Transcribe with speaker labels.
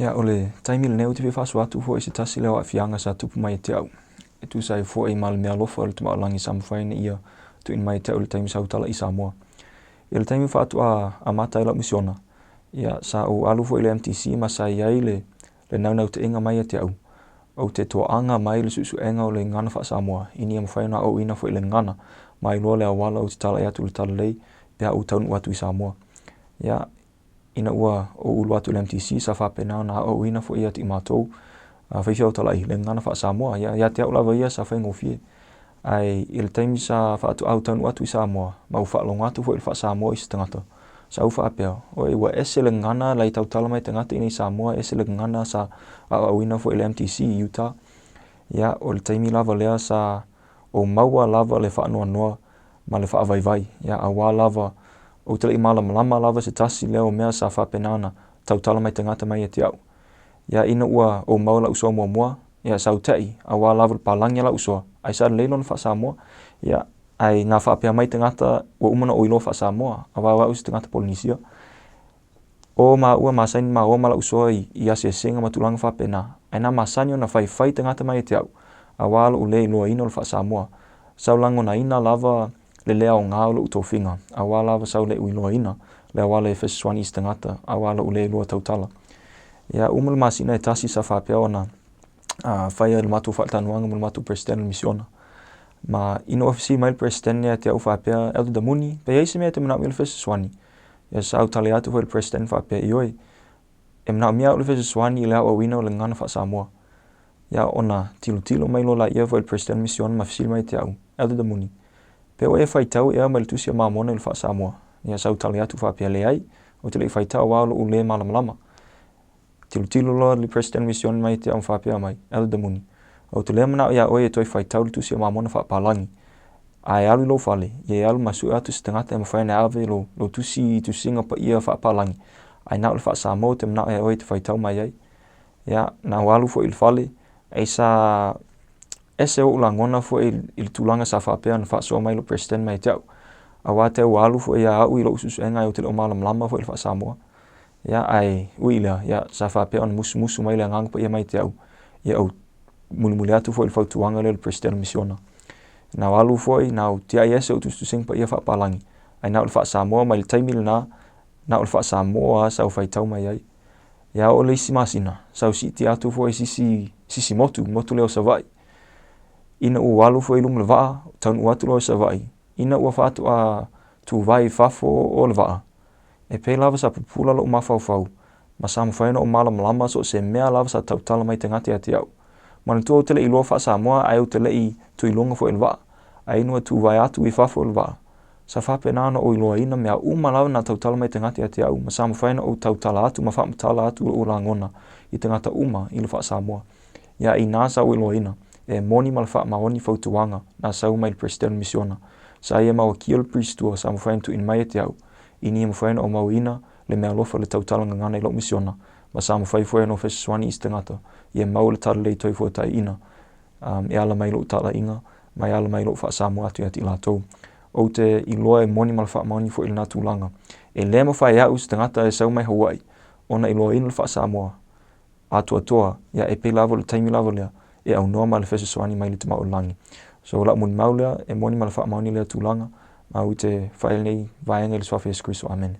Speaker 1: Ia ole taimi le neu te whewhasu atu fo i se tasi leo aafiaga sa tupu mai te au. E tu sai fo i ma le Meaalofa le tuma langi samawhaine ia tu in mai te au le taimi Tautala i Samoa. Ia le taimi whaatu a mata ila misiona. Ia sa o alu fo i le MTC ma sa iai le nau te inga mai te au. O te toanga mai le susu enga o le ngana faasamoa. Ini ia mawhaina aoaoina fo i le ngana mai loa le awala o te tala atu le tala lei pia u taunu atu i Samoa. Ia ina ua o ulu atu le MTC sa whapena na aoaoina fo ia ti mātou whaiwhia o talai le ngana faasamoa. Ia te au lava ia sa whaingofie. Ai i le taimi sa whaatu au taunu atu i Samoa ma u whaalonga atu fo i le faasamoa i se tangata. Sa u whaapea. O e ua ese le ngana lai Tautala mai tangata i Samoa, ese le ngana sa aoaoina fo i le MTC i Utah. Ia o le taimi lava lea sa o maua lava le whaanoa noa ma le whaavaivai. Ia awa lava o te lei malama lava se tasi leo mea sa whapena na Tautala mai tangata mai e te au. Ia ina ua o maua la usua mua mua. Ia sa utai awa lava le palangia la usua. Ai sa leilo na faasamoa. Ia ai ngā whapea mai tangata ua umana o ilo faasamoa. Awa awa usi tangata Polynesia. O ma ua masaini ma oma la usua i asia senga matulanga whapena. Ai nā masani o na whai tangata mai e te au. Awa ala ule iloa ina o le faasamoa. Sau lango na ina lava le lea o ngā o le utofinga. Awa lava sau le uiloa ina. Le awala e fesiswani i tangata. Awa ala ule iloa Tautala. Ia umul masina e tasi sa whapea o na whaia le matu whaatanuanga mo le matu presidente misiona. Ma ino ofisi mai le presidente e te au whapea elda da muni. Pe eise mea te manau i le fesiswani. Ia sa au tale atu fo le presidente whapea i oi. E manau mea o le fesiswani i le aoaoina o le ngana faasamoa. Ia ona tilo mai lo la ia fo le presidente misiona ma fisili mai te au. Elda da muni. Pe o e whaitau ea mai le tusia mamona i le faasamoa. Ia sa au tale atu whapea le ai. O te le whaitau wao lo ule malamalama. Tilo lo le president mission mai te au whapea mai, elda da muni. O te lea manao ia oe e toi whaitau le tusia mamona whaapalangi. Ai alu lo whale, ia alu masu atu se tangata e mawhaina ave lo tusinga pa ia whaapalangi. Ai nao le faasamoa te manao ia oe te whaitau mai ai. Ia nao alu fo i le whale, e sa ese o ulangona fo i le tulanga sa whapea na whaasoa mai lo president mai te au. Awa te au alu fo ia au i lo ususu enga o te leo malam fo i le faasamoa. Ia ai uila ia sa whapea on musu mai le ngang pa ia mai te au. Ia au muli atu fo i le whautuanga le president misiona. Nau alu fo i nau TIS o tusing pa ia whaapalangi. Ai nau le faasamoa mai le taimi le nau le faasamoa sa u whaitau mai ai. Ia o le isi masina. Sau siti atu fo i sisi motu leo sa vai. Ina ua alu fo i lum le vaa, taun ua atu leo sa vai. Ina ua whaatu a tu vai fafo o le vaa. E pei lava sa pupula lo mafau. Ma sa mawhaina o malama so se mea lava sa Tautala mai tangati a te au. Mana tu au tele i loa faasamoa ai au tele i tu ilonga fo il vaa. Ai inua tu vai atu i fafo il vaa. Sa whapena o iloa ina mea lava na Tautala mai tangati a te au. Ma sa mawhaina o Tautala atu ma whaamtala atu o langona i tangata i le faasamoa. Ia i nasa o iloa ina. E moni ma le wha maoni fautuanga na sau mai le president misiona. Sa ia maua kia le pristua sa mawhaina tu in mai a te au. Ini mawhaina o mauina le Meaalofa le Tautala ngana i lo misiona. Ma sa mawhai no fesiswani i tangata. Ia mau le tala lei toi fuatai ina. E ala mai lo tala inga. Mai ala mai lo faasamoa atu ati latou. O te iloa e moni ma le wha maoni fo ilina tūlanga. E le mawhai au i tangata e sau mai Hawaii. Ona iloa ina le faasamoa. Atu atoa. Ia e pe lavo le taimi lavo lea. E au noa ma le fesiswani mai le te maulangi. So la muni maulea e moni ma le wha maoni lea tūlanga. Ma u te whae nei vaenga le swafe Jesu Christo. Amen.